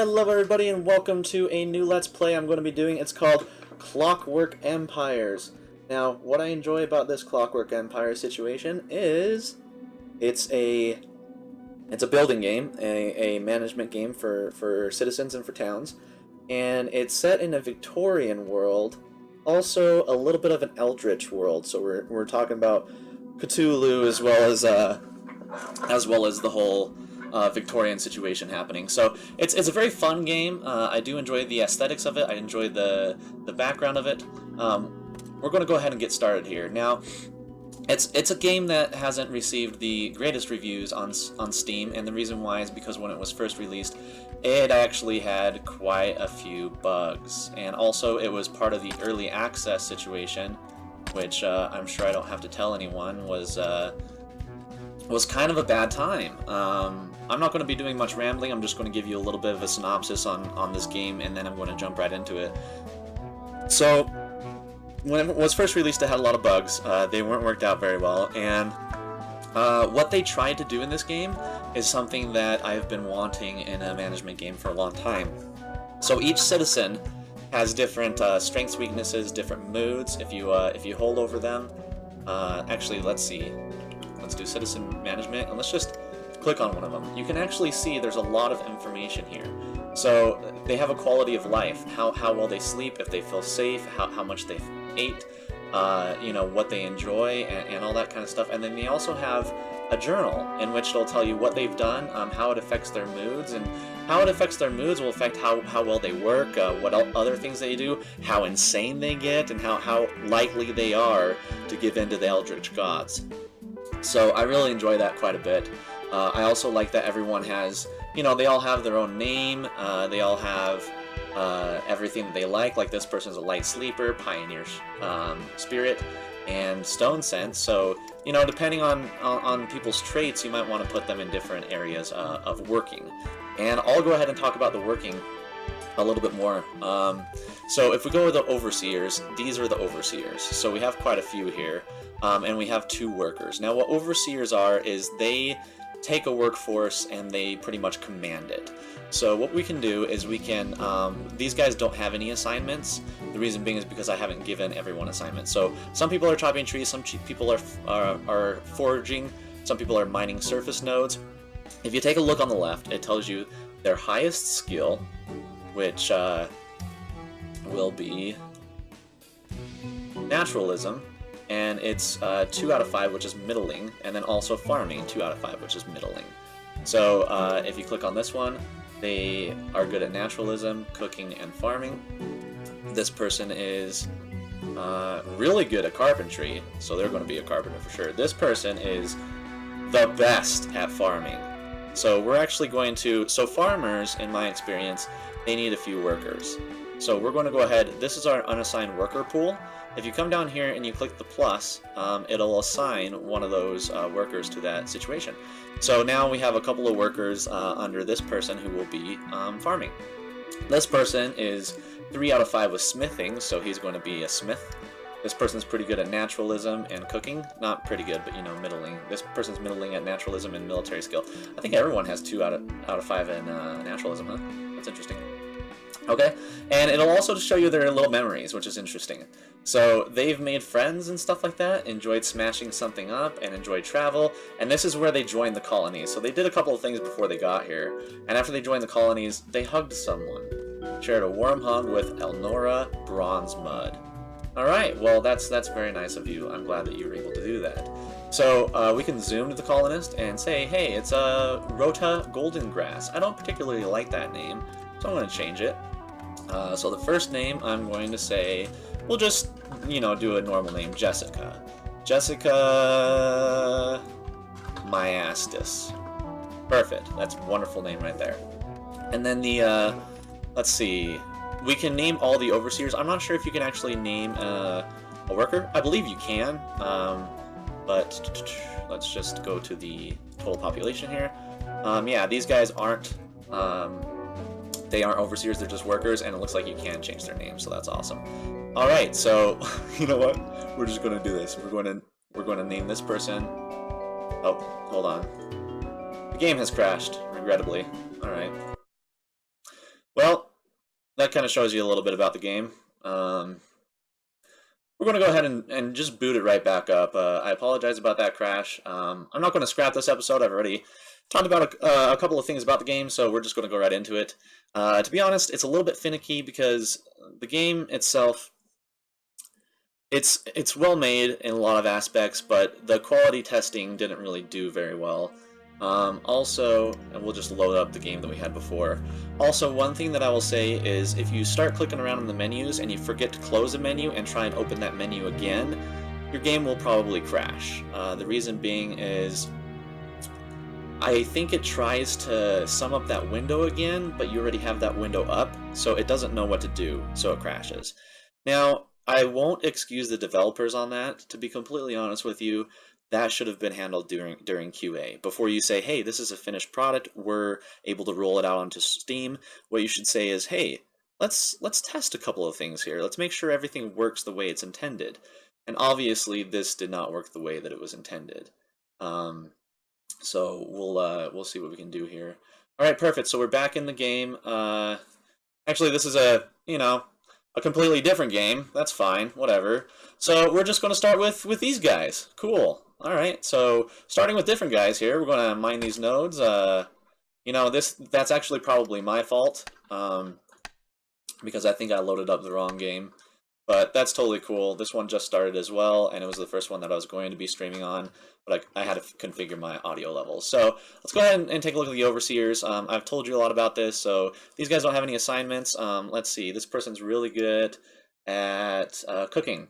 Hello everybody and welcome to a new Let's Play I'm going to be doing. It's called Clockwork Empires. Now, what I enjoy about this Clockwork Empire situation is it's a building game, a management game for citizens and for towns, and it's set in a Victorian world, also a little bit of an Eldritch world. So we're talking about Cthulhu as well as the whole Victorian situation happening. So it's a very fun game. I do enjoy the aesthetics of it. I enjoy the background of it. We're going to go ahead and get started here. Now, it's a game that hasn't received the greatest reviews on Steam, and the reason why is because when it was first released, it actually had quite a few bugs, and also it was part of the early access situation, which I'm sure I don't have to tell anyone was kind of a bad time. I'm not going to be doing much rambling. I'm just going to give you a little bit of a synopsis on this game, and then I'm going to jump right into it. So, when it was first released, it had a lot of bugs. They weren't worked out very well, and what they tried to do in this game is something that I've been wanting in a management game for a long time. So each citizen has different strengths, weaknesses, different moods. If you hold over them, actually, let's see. Let's do citizen management, and let's just click on one of them. You can actually see there's a lot of information here. So they have a quality of life, how well they sleep, if they feel safe, how much they ate, you know, what they enjoy, and all that kind of stuff. And then they also have a journal in which they'll tell you what they've done, how it affects their moods, and how it affects their moods will affect how well they work, what other things they do, how insane they get, and how likely they are to give in to the Eldritch gods. So I really enjoy that quite a bit. I also like that everyone has, you know, they all have their own name, they all have everything that they like this person's a light sleeper, pioneer spirit, and stone sense. So, you know, depending on people's traits, you might want to put them in different areas of working. And I'll go ahead and talk about the working a little bit more. So if we go with the overseers, these are the overseers. So we have quite a few here, and we have 2 workers. Now what overseers are is they take a workforce and they pretty much command it. So what we can do is we can, these guys don't have any assignments. The reason being is because I haven't given everyone assignments. So some people are chopping trees, some people are foraging, some people are mining surface nodes. If you take a look on the left, it tells you their highest skill, which will be naturalism, and it's 2 out of 5, which is middling, and then also farming, 2 out of 5, which is middling. So if you click on this one, they are good at naturalism, cooking, and farming. This person is really good at carpentry, so they're going to be a carpenter for sure. This person is the best at farming. So we're actually going to, so farmers, in my experience, they need a few workers. So we're going to go ahead, this is our unassigned worker pool. If you come down here and you click the plus, it'll assign one of those workers to that situation. So now we have a couple of workers under this person who will be farming. This person is 3 out of 5 with smithing, so he's going to be a smith. This person's pretty good at naturalism and cooking. Not pretty good, but, you know, middling. This person's middling at naturalism and military skill. I think everyone has 2 out of 5 in naturalism, huh? That's interesting. Okay, and it'll also show you their little memories, which is interesting. So they've made friends and stuff like that, enjoyed smashing something up, and enjoyed travel, and this is where they joined the colonies. So they did a couple of things before they got here, and after they joined the colonies, they hugged someone. Shared a warm hug with Elnora Bronzemud. Alright, well that's very nice of you. I'm glad that you were able to do that. So we can zoom to the colonist and say, hey, it's Rota Goldengrass. I don't particularly like that name, so I'm going to change it. So the first name I'm going to say, we'll just, you know, do a normal name, Jessica. Jessica Myastis. Perfect. That's a wonderful name right there. And then the, let's see, we can name all the overseers. I'm not sure if you can actually name a worker. I believe you can, but let's just go to the total population here. Yeah, these guys aren't, they aren't overseers, they're just workers, and it looks like you can change their names, so that's awesome. Alright, so, you know what? We're just going to do this. We're going to name this person. Oh, hold on. The game has crashed, regrettably. Alright. that kind of shows you a little bit about the game. We're going to go ahead and just boot it right back up. I apologize about that crash. I'm not going to scrap this episode. I've already talked about a couple of things about the game, so we're just going to go right into it. To be honest, it's a little bit finicky because the game itself, it's well made in a lot of aspects, but the quality testing didn't really do very well. Also, and we'll just load up the game that we had before. Also, one thing that I will say is if you start clicking around in the menus and you forget to close a menu and try and open that menu again, your game will probably crash. The reason being is I think it tries to sum up that window again, but you already have that window up, so it doesn't know what to do, so it crashes. Now, I won't excuse the developers on that. To be completely honest with you, that should have been handled during QA. Before you say, hey, this is a finished product, we're able to roll it out onto Steam, what you should say is, hey, let's test a couple of things here. Let's make sure everything works the way it's intended. And obviously, this did not work the way that it was intended. So we'll see what we can do here. All right, perfect. So we're back in the game. Actually, this is a completely different game. That's fine, whatever. So we're just going to start with these guys. Cool. All right. So starting with different guys here, we're going to mine these nodes. That's actually probably my fault because I think I loaded up the wrong game. But that's totally cool. This one just started as well, and it was the first one that I was going to be streaming on, but I had to configure my audio levels. So let's go ahead and take a look at the overseers. I've told you a lot about this, so these guys don't have any assignments. Let's see, this person's really good at cooking.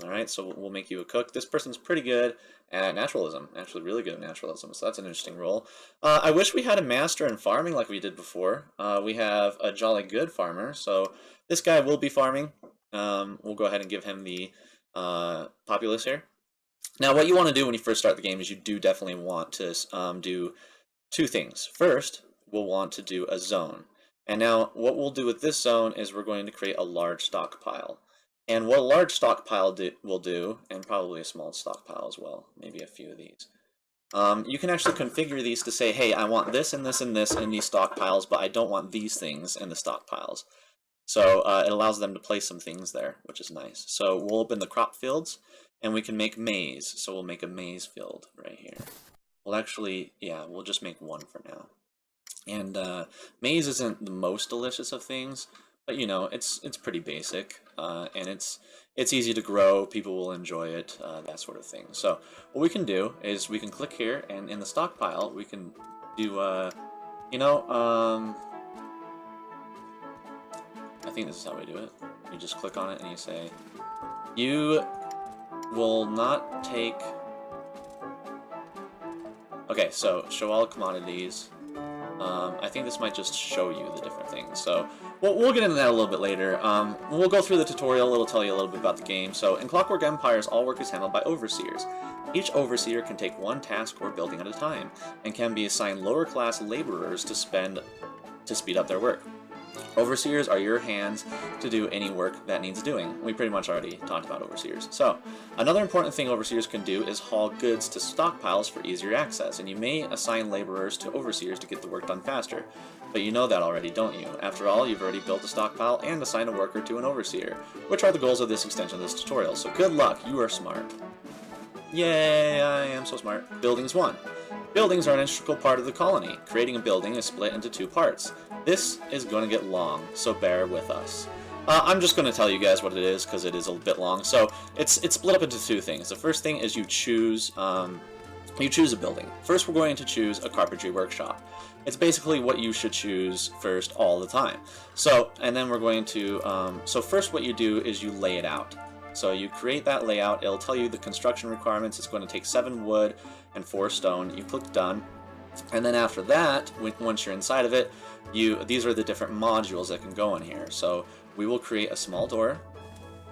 All right, so we'll make you a cook. This person's pretty good at naturalism, actually really good at naturalism, so that's an interesting role. I wish we had a master in farming like we did before. We have a jolly good farmer, so this guy will be farming. We'll go ahead and give him the populace here. Now, what you want to do when you first start the game is you do definitely want to do two things. First, we'll want to do a zone. And now, what we'll do with this zone is we're going to create a large stockpile. And what a large stockpile will do, and probably a small stockpile as well, maybe a few of these. You can actually configure these to say, hey, I want this and this and this in these stockpiles, but I don't want these things in the stockpiles. So it allows them to place some things there, which is nice. So we'll open the crop fields, and we can make maize. So we'll make a maize field right here. We'll actually, we'll just make one for now. And maize isn't the most delicious of things, but it's pretty basic, and it's easy to grow. People will enjoy it, that sort of thing. So what we can do is we can click here, and in the stockpile we can do, I think this is how we do it. You just click on it and you say, you will not take... Okay, so show all commodities. I think this might just show you the different things. So we'll get into that a little bit later. We'll go through the tutorial. It'll tell you a little bit about the game. So in Clockwork Empires, all work is handled by overseers. Each overseer can take one task or building at a time, and can be assigned lower class laborers to speed up their work. Overseers are your hands to do any work that needs doing. We pretty much already talked about overseers. So, another important thing overseers can do is haul goods to stockpiles for easier access, and you may assign laborers to overseers to get the work done faster. But you know that already, don't you? After all, you've already built a stockpile and assigned a worker to an overseer, which are the goals of this extension of this tutorial. So good luck, you are smart. Yay, I am so smart. Buildings 1. Buildings are an integral part of the colony. Creating a building is split into two parts. This is going to get long, so bear with us. I'm just going to tell you guys what it is because it is a bit long. So it's split up into two things. The first thing is you choose a building. First, we're going to choose a carpentry workshop. It's basically what you should choose first all the time. So, and then we're going to, so first what you do is you lay it out. So you create that layout, it'll tell you the construction requirements. It's going to take 7 wood and 4 stone. You click done. And then after that, once you're inside of it, these are the different modules that can go in here. So we will create a small door,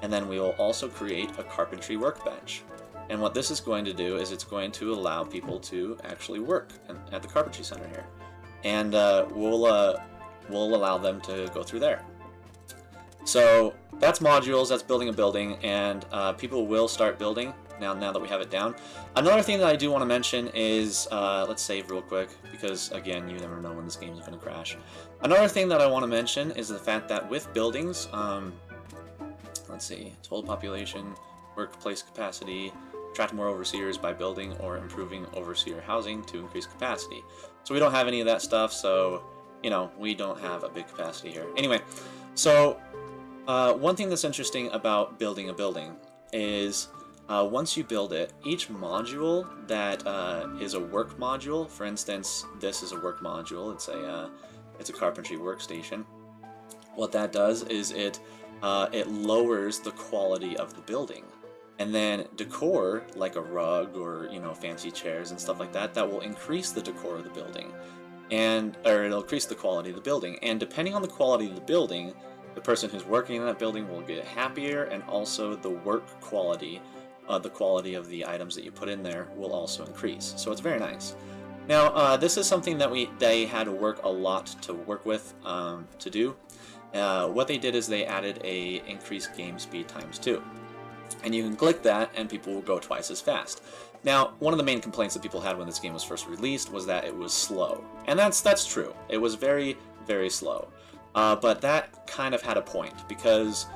and then we will also create a carpentry workbench. And what this is going to do is it's going to allow people to actually work at the carpentry center here. And we'll allow them to go through there. So that's modules, that's building a building, and people will start building. now that we have it down. Another thing that I do want to mention is, let's save real quick, because again, you never know when this game is going to crash. Another thing that I want to mention is the fact that with buildings, let's see, total population, workplace capacity, attract more overseers by building or improving overseer housing to increase capacity. So we don't have any of that stuff, so, you know, we don't have a big capacity here. Anyway, so one thing that's interesting about building a building is once you build it, each module that is a work module, for instance, this is a work module, it's a carpentry workstation. What that does is it lowers the quality of the building. And then decor, like a rug or, you know, fancy chairs and stuff like that, that will increase the decor of the building. Or it'll increase the quality of the building. And depending on the quality of the building, the person who's working in that building will get happier, and also the work quality, the quality of the items that you put in there will also increase. So it's very nice. Now, this is something that they had to work a lot to work with, to do. What they did is they added a increased game speed ×2. And you can click that and people will go twice as fast. Now, one of the main complaints that people had when this game was first released was that it was slow. And that's true. It was very, very slow. But that kind of had a point, because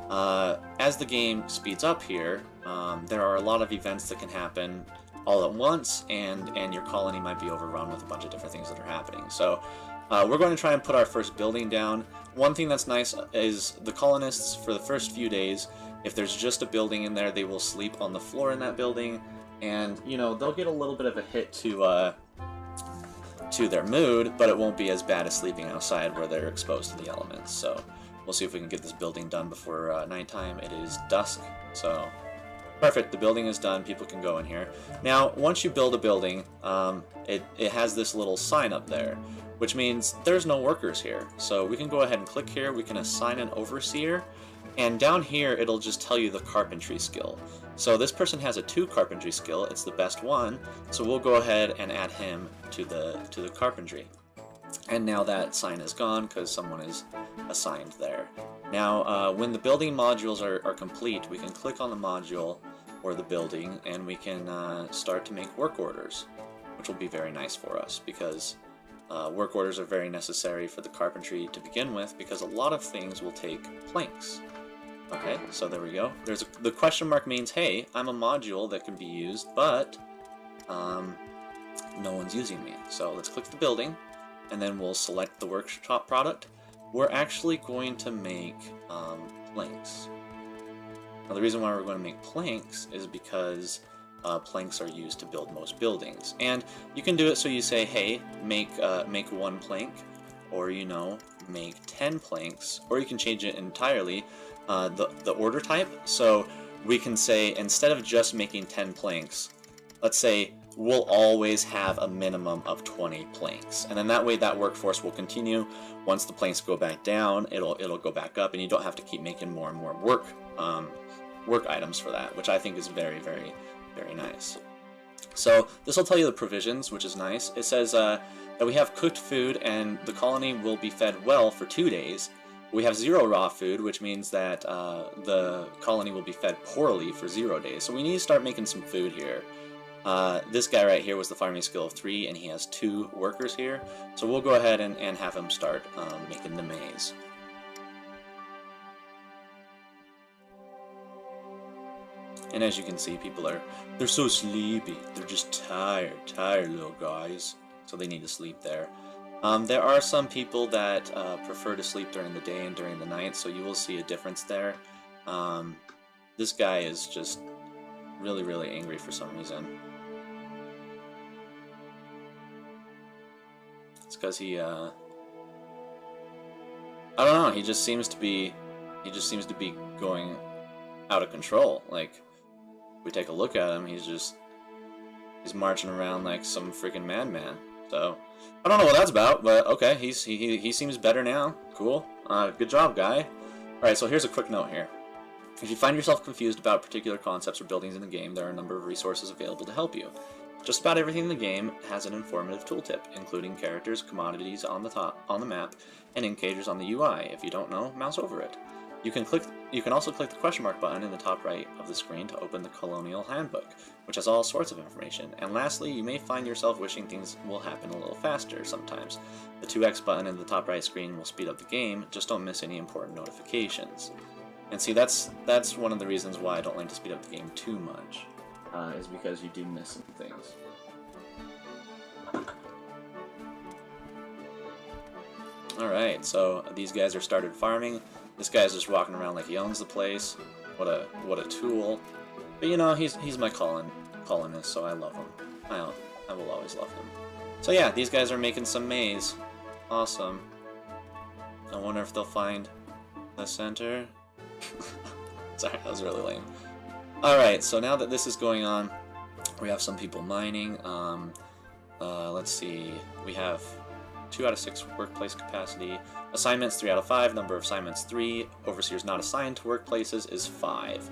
as the game speeds up here, there are a lot of events that can happen all at once, and your colony might be overrun with a bunch of different things that are happening. So we're going to try and put our first building down. One thing that's nice is the colonists, for the first few days, if there's just a building in there, they will sleep on the floor in that building, and, you know, they'll get a little bit of a hit to their mood, but it won't be as bad as sleeping outside where they're exposed to the elements. So we'll see if we can get this building done before nighttime. It is dusk, so perfect. The building is done. People can go in here. Now, once you build a building, it has this little sign up there, which means there's no workers here. So we can go ahead and click here. We can assign an overseer, and down here it'll just tell you the carpentry skill. So this person has a 2 carpentry skill. It's the best one. So we'll go ahead and add him to the carpentry. And now that sign is gone because someone is assigned there. Now, when the building modules are complete, we can click on the module or the building, and we can start to make work orders, which will be very nice for us, because work orders are very necessary for the carpentry to begin with, because a lot of things will take planks. Okay, so there we go. The question mark means, hey, I'm a module that can be used, but no one's using me. So let's click the building, and then we'll select the workshop product. We're actually going to make planks. Now, the reason why we're going to make planks is because planks are used to build most buildings. And you can do it so you say, hey, make 1 plank, or, you know, make 10 planks, or you can change it entirely, the order type. So we can say, instead of just making 10 planks, let's say we'll always have a minimum of 20 planks, and then that way that workforce will continue. Once the planks go back down, it'll go back up, and you don't have to keep making more and more work items for that, which I think is very, very, very nice. So this will tell you the provisions, which is nice. It says that we have cooked food, and the colony will be fed well for 2 days. We have 0 raw food, which means that the colony will be fed poorly for 0 days. So we need to start making some food here. This guy right here was the farming skill of 3, and he has 2 workers here. So we'll go ahead and have him start making the maize. And as you can see, they're so sleepy. They're just tired little guys. So they need to sleep there. There are some people that prefer to sleep during the day and during the night, so you will see a difference there. This guy is just really, really angry for some reason. It's because he, I don't know, he just seems to be going out of control. Like, if we take a look at him, he's marching around like some freaking madman. So, I don't know what that's about, but okay, he seems better now. Cool. Good job, guy. Alright, so here's a quick note here. If you find yourself confused about particular concepts or buildings in the game, there are a number of resources available to help you. Just about everything in the game has an informative tooltip, including characters, commodities on the map, and indicators on the UI. If you don't know, mouse over it. You can also click the question mark button in the top right of the screen to open the Colonial Handbook, which has all sorts of information. And lastly, you may find yourself wishing things will happen a little faster sometimes. The 2x button in the top right screen will speed up the game, just don't miss any important notifications. And see, that's one of the reasons why I don't like to speed up the game too much, is because you do miss some things. Alright, so these guys are started farming. This guy's just walking around like he owns the place. What a tool. But you know, he's my colonist, so I love him. I will always love him. So yeah, these guys are making some maize. Awesome. I wonder if they'll find the center. Sorry, that was really lame. Alright, so now that this is going on, we have some people mining. Let's see. We have 2 out of 6 workplace capacity. Assignments 3 out of 5. Number of assignments 3. Overseers not assigned to workplaces is 5.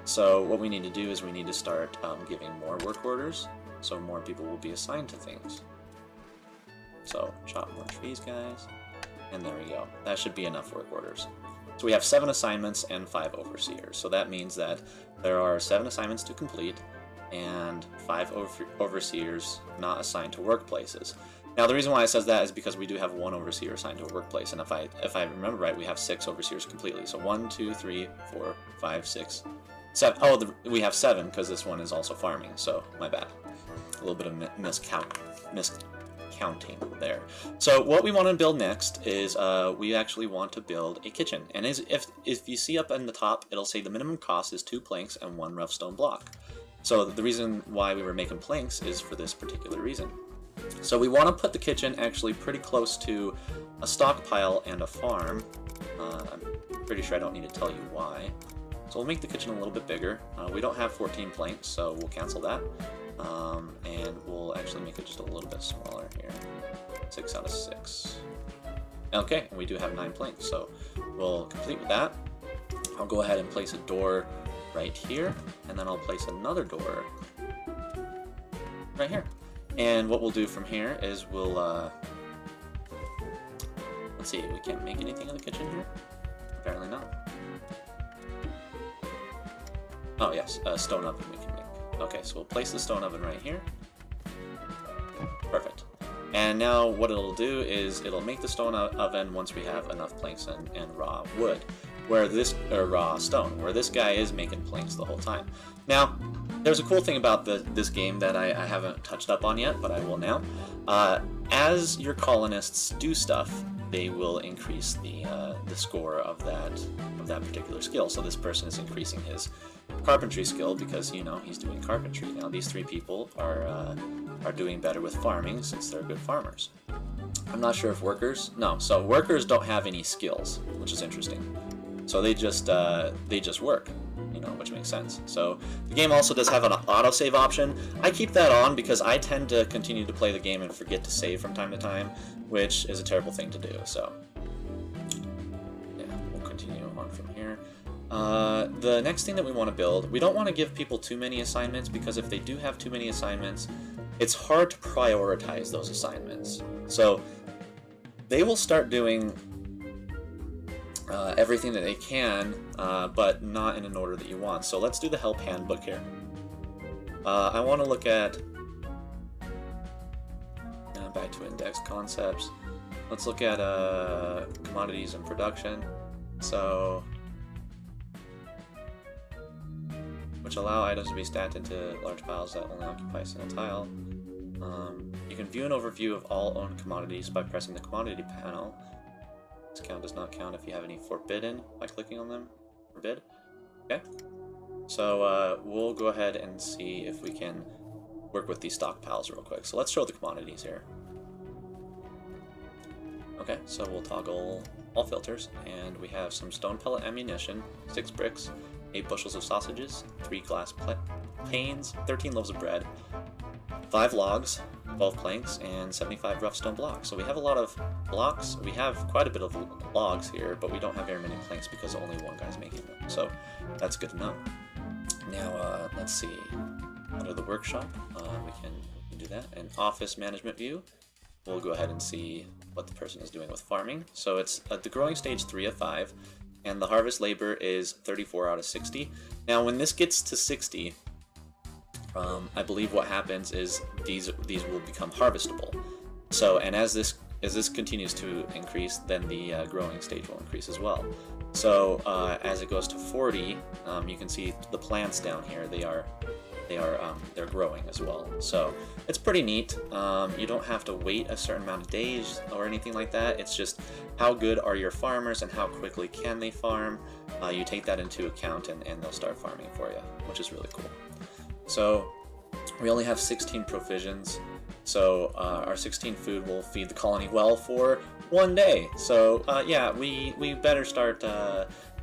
So what we need to do is we need to start giving more work orders, so more people will be assigned to things. So chop more trees, guys, and there we go. That should be enough work orders. So we have 7 assignments and 5 overseers. So that means that there are 7 assignments to complete and 5 overseers not assigned to workplaces. Now the reason why it says that is because we do have 1 overseer assigned to a workplace, and if I remember right, we have 6 overseers completely. So 1, 2, 3, 4, 5, 6, 7. Oh, we have 7 because this one is also farming. So my bad. A little bit of miscounting there. So what we want to build next is we actually want to build a kitchen. And if you see up in the top, it'll say the minimum cost is 2 planks and 1 rough stone block. So the reason why we were making planks is for this particular reason. So we want to put the kitchen actually pretty close to a stockpile and a farm. I'm pretty sure I don't need to tell you why. So we'll make the kitchen a little bit bigger. We don't have 14 planks, so we'll cancel that. And we'll actually make it just a little bit smaller here. 6 out of 6. Okay, and we do have 9 planks, so we'll complete with that. I'll go ahead and place a door right here, and then I'll place another door right here. And what we'll do from here is we'll, let's see, we can't make anything in the kitchen here? Apparently not. Oh yes, a stone oven we can make. Okay, so we'll place the stone oven right here. Perfect. And now what it'll do is it'll make the stone oven once we have enough planks and raw wood. Raw stone, where this guy is making planks the whole time. Now, there's a cool thing about this game that I haven't touched up on yet, but I will now. As your colonists do stuff, they will increase the score of that particular skill. So this person is increasing his carpentry skill because, you know, he's doing carpentry. Now these 3 people are doing better with farming since they're good farmers. I'm not sure if workers... No, so workers don't have any skills, which is interesting. So they just work, you know, which makes sense. So the game also does have an autosave option. I keep that on because I tend to continue to play the game and forget to save from time to time, which is a terrible thing to do. So yeah, we'll continue on from here. The next thing that we want to build, we don't want to give people too many assignments because if they do have too many assignments, it's hard to prioritize those assignments. So they will start doing everything that they can, but not in an order that you want. So let's do the help handbook here. I want to look at back to index concepts. Let's look at commodities and production. So, which allow items to be stacked into large piles that only occupy a single tile. You can view an overview of all owned commodities by pressing the commodity panel. This count does not count if you have any forbidden by clicking on them. Forbid. Okay. So we'll go ahead and see if we can work with these stockpiles real quick. So let's show the commodities here. Okay, so we'll toggle all filters, and we have some stone pellet ammunition, 6 bricks, 8 bushels of sausages, 3 glass panes, 13 loaves of bread, 5 logs, 12 planks, and 75 rough stone blocks. So we have a lot of blocks. We have quite a bit of logs here, but we don't have very many planks because only one guy's making them. So that's good to know. Now, let's see. Under the workshop, we can do that. An office management view. We'll go ahead and see what the person is doing with farming. So it's at the growing stage 3 of 5, and the harvest labor is 34 out of 60. Now, when this gets to 60, I believe what happens is these will become harvestable. So, and as this continues to increase, then the growing stage will increase as well. So as it goes to 40, you can see the plants down here. They're growing as well. So it's pretty neat. You don't have to wait a certain amount of days or anything like that. It's just how good are your farmers and how quickly can they farm. You take that into account and they'll start farming for you, which is really cool. So we only have 16 provisions. So our 16 food will feed the colony well for 1 day. So yeah, we better start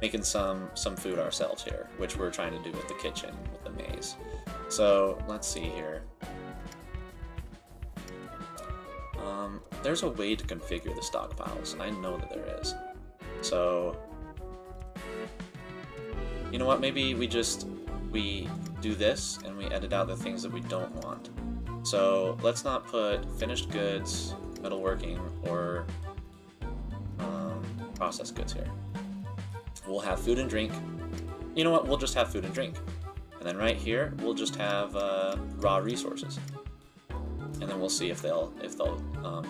making some food ourselves here, which we're trying to do with the kitchen, with the maze. So let's see here. There's a way to configure the stockpiles. I know that there is. So you know what? Maybe we do this and we edit out the things that we don't want. So let's not put finished goods, metalworking, or processed goods here. We'll have food and drink. You know what? We'll just have food and drink. And then right here, we'll just have raw resources. And then we'll see if they'll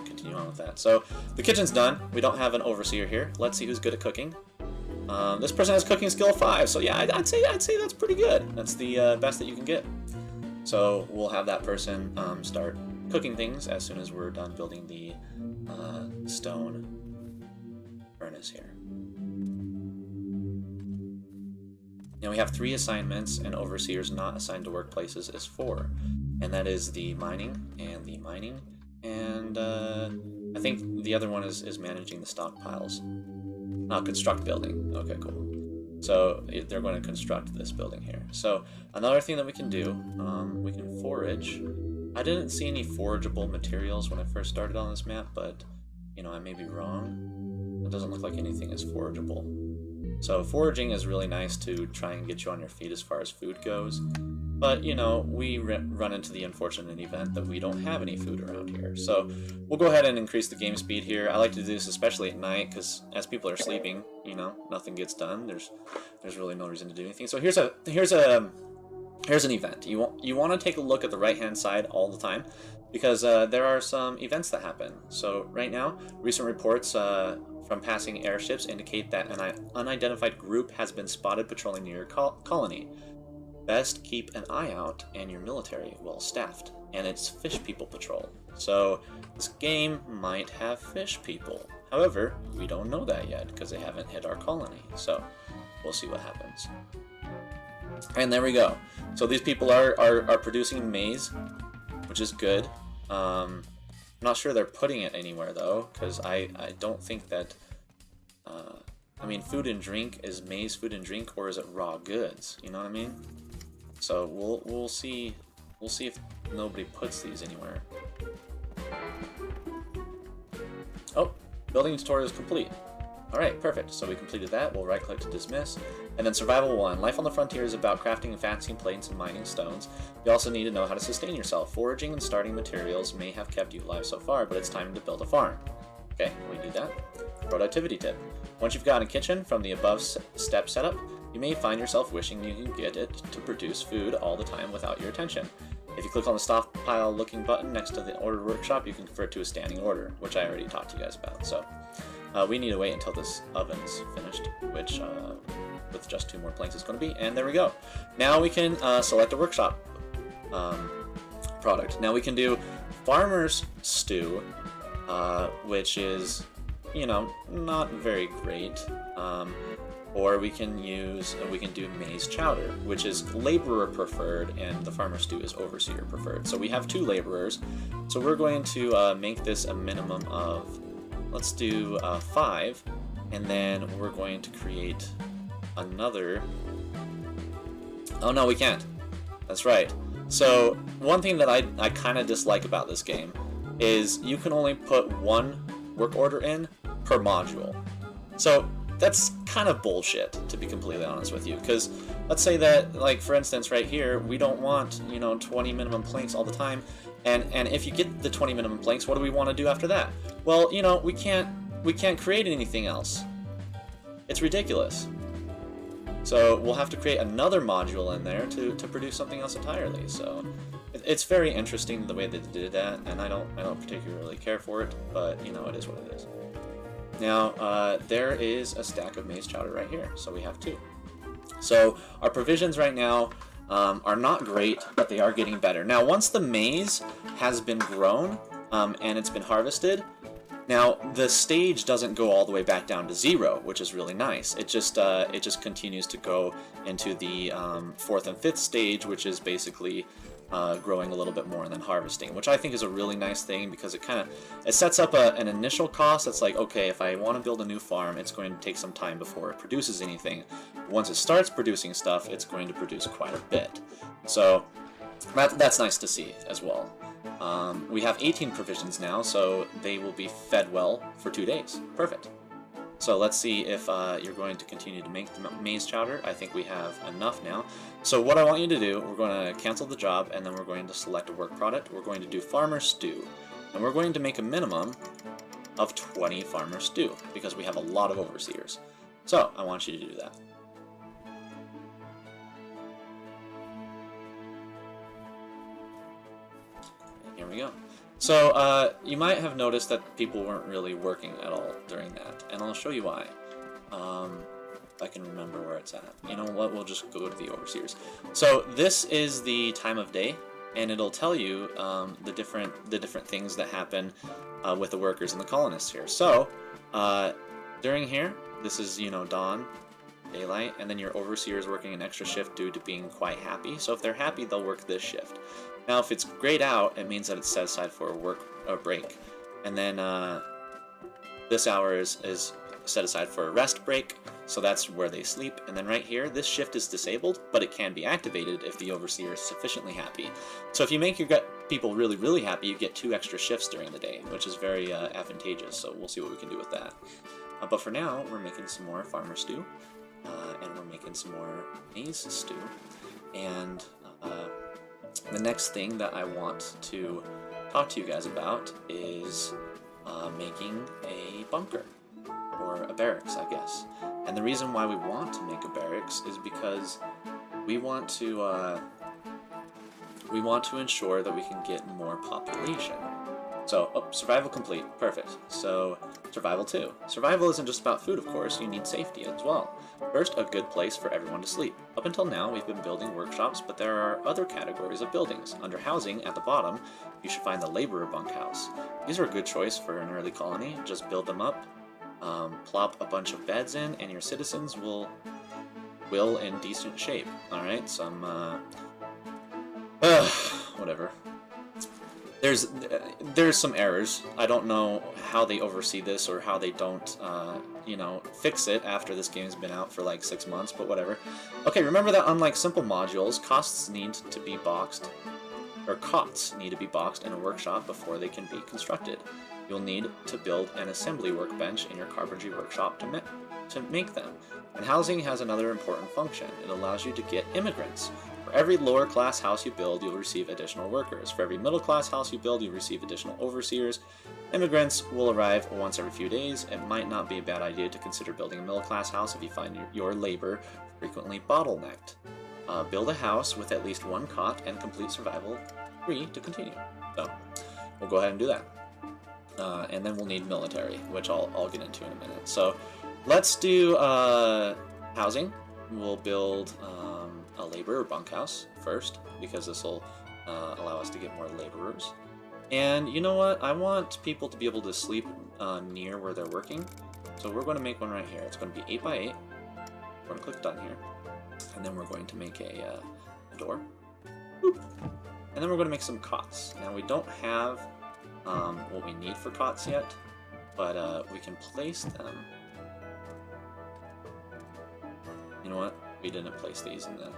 continue on with that. So the kitchen's done. We don't have an overseer here. Let's see who's good at cooking. This person has cooking skill 5. So yeah, I'd say that's pretty good. That's the best that you can get. So we'll have that person start cooking things as soon as we're done building the stone furnace here. Now we have 3 assignments, and overseers not assigned to workplaces is 4. And that is the mining, and I think the other one is managing the stockpiles. Construct building. Okay, cool. So they're going to construct this building here. So another thing that we can do, we can forage. I didn't see any forageable materials when I first started on this map, but you know, I may be wrong. It doesn't look like anything is forageable. So foraging is really nice to try and get you on your feet as far as food goes. But, you know, we run into the unfortunate event that we don't have any food around here. So we'll go ahead and increase the game speed here. I like to do this especially at night because as people are sleeping, you know, nothing gets done. There's really no reason to do anything. So here's an event. You want to take a look at the right-hand side all the time because there are some events that happen. So right now, recent reports from passing airships indicate that an unidentified group has been spotted patrolling near your colony. Best keep an eye out and your military well staffed. And it's fish people patrol. So this game might have fish people. However, we don't know that yet because they haven't hit our colony. So we'll see what happens. And there we go. So these people are producing maize, which is good. I'm not sure they're putting it anywhere though, because I don't think that I mean, food and drink, is maize food and drink, or is it raw goods? You know what I mean? So we'll see if nobody puts these anywhere. Oh, building tutorial is complete. Alright, perfect. So we completed that. We'll right-click to dismiss. And then Survival 1. Life on the frontier is about crafting and fancying plates and mining stones. You also need to know how to sustain yourself. Foraging and starting materials may have kept you alive so far, but it's time to build a farm. Okay, we do that. Productivity tip. Once you've got a kitchen from the above step setup, you may find yourself wishing you can get it to produce food all the time without your attention. If you click on the stockpile looking button next to the order workshop, you can convert to a standing order, which I already talked to you guys about. So we need to wait until this oven's finished, which with just 2 more planks is going to be. And there we go. Now we can select a workshop product. Now we can do farmer's stew, which is, you know, not very great. Or we can do maize chowder, which is laborer preferred, and the farmer stew is overseer preferred. So we have 2 laborers. So we're going to make this a minimum of, let's do 5, and then we're going to create another. Oh no, we can't. That's right. So one thing that I kind of dislike about this game is you can only put 1 work order in per module. So that's kind of bullshit, to be completely honest with you, because let's say that, like, for instance, right here, we don't want, you know, 20 minimum planks all the time, and if you get the 20 minimum planks, what do we want to do after that? Well, you know, we can't create anything else. It's ridiculous. So we'll have to create another module in there to produce something else entirely. So it's very interesting the way they did that, and I don't particularly care for it, but you know, it is what it is. Now there is a stack of maize chowder right here, so we have 2. So our provisions right now are not great, but they are getting better. Now once the maize has been grown and it's been harvested, now the stage doesn't go all the way back down to 0, which is really nice. It just continues to go into the 4th and 5th stage, which is basically growing a little bit more and then harvesting, which I think is a really nice thing because it sets up an initial cost that's like, okay, if I want to build a new farm, it's going to take some time before it produces anything. Once it starts producing stuff, it's going to produce quite a bit. So that's nice to see as well. We have 18 provisions now, so they will be fed well for 2 days. Perfect. So let's see if you're going to continue to make the maize chowder. I think we have enough now. So what I want you to do, we're going to cancel the job, and then we're going to select a work product. We're going to do farmer stew, and we're going to make a minimum of 20 farmer stew, because we have a lot of overseers. So I want you to do that. Here we go. So you might have noticed that people weren't really working at all during that, and I'll show you why. If I can remember where it's at. You know what, we'll just go to the overseers. So this is the time of day, and it'll tell you the different things that happen with the workers and the colonists here. So during here, this is, you know, dawn, daylight, and then your overseer is working an extra shift due to being quite happy. So if they're happy, they'll work this shift. Now, if it's grayed out, it means that it's set aside for a break. And then this hour is set aside for a rest break, so that's where they sleep. And then right here, this shift is disabled, but it can be activated if the overseer is sufficiently happy. So if you make your people really, really happy, you get 2 extra shifts during the day, which is very advantageous. So we'll see what we can do with that. But for now, we're making some more farmer stew, and we're making some more maize stew. And the next thing that I want to talk to you guys about is making a bunker, or a barracks, I guess. And the reason why we want to make a barracks is because we want to ensure that we can get more population. So, survival complete, perfect. So, survival 2. Survival isn't just about food, of course, you need safety as well. First, a good place for everyone to sleep. Up until now, we've been building workshops, but there are other categories of buildings. Under housing, at the bottom, you should find the laborer bunkhouse. These are a good choice for an early colony. Just build them up, plop a bunch of beds in, and your citizens will in decent shape. Alright, some, whatever. There's some errors. I don't know how they oversee this or how they don't, you know, fix it after this game's been out for like 6 months, but whatever. Okay, remember that unlike simple modules, cots need to be boxed in a workshop before they can be constructed. You'll need to build an assembly workbench in your carpentry workshop to make them. And housing has another important function. It allows you to get immigrants. For every lower class house you build, you'll receive additional workers. For every middle class house you build, you'll receive additional overseers. Immigrants will arrive once every few days. It might not be a bad idea to consider building a middle class house if you find your labor frequently bottlenecked. Build a house with at least 1 cot and complete survival 3 to continue. So, we'll go ahead and do that. And then we'll need military, which I'll get into in a minute. So, let's do housing. We'll build a laborer bunkhouse first, because this will allow us to get more laborers. And you know what? I want people to be able to sleep near where they're working. So we're going to make one right here. It's going to be 8x8. We're going to click done here. And then we're going to make a door. Boop. And then we're going to make some cots. Now we don't have what we need for cots yet, but we can place them. You know what? We didn't place these in the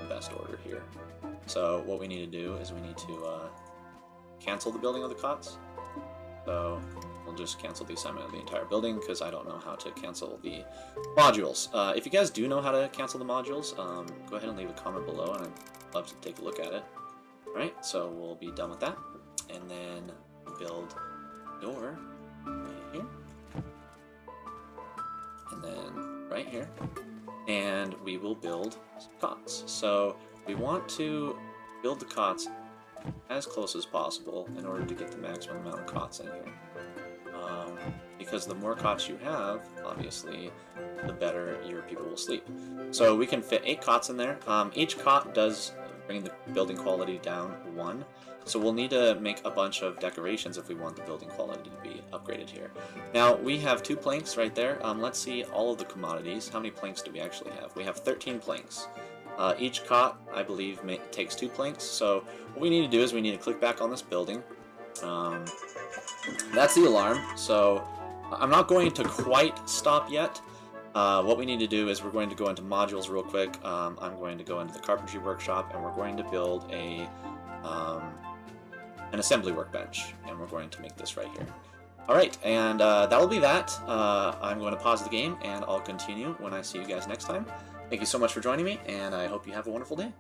best order here. So what we need to do is we need to cancel the building of the cots. So we'll just cancel the assignment of the entire building because I don't know how to cancel the modules. If you guys do know how to cancel the modules, go ahead and leave a comment below and I'd love to take a look at it. Alright, so we'll be done with that. And then build door right here. And then right right here, and we will build some cots. So we want to build the cots as close as possible in order to get the maximum amount of cots in here. Because the more cots you have, obviously, the better your people will sleep. So we can fit 8 cots in there. Each cot does bring the building quality down 1. So we'll need to make a bunch of decorations if we want the building quality to be upgraded here. Now, we have 2 planks right there. Let's see all of the commodities. How many planks do we actually have? We have 13 planks. Each cot, I believe, takes 2 planks. So what we need to do is we need to click back on this building. That's the alarm. So I'm not going to quite stop yet. What we need to do is we're going to go into modules real quick. I'm going to go into the carpentry workshop, and we're going to build an assembly workbench, and we're going to make this right here. Alright, and that will be that. I'm going to pause the game, and I'll continue when I see you guys next time. Thank you so much for joining me, and I hope you have a wonderful day.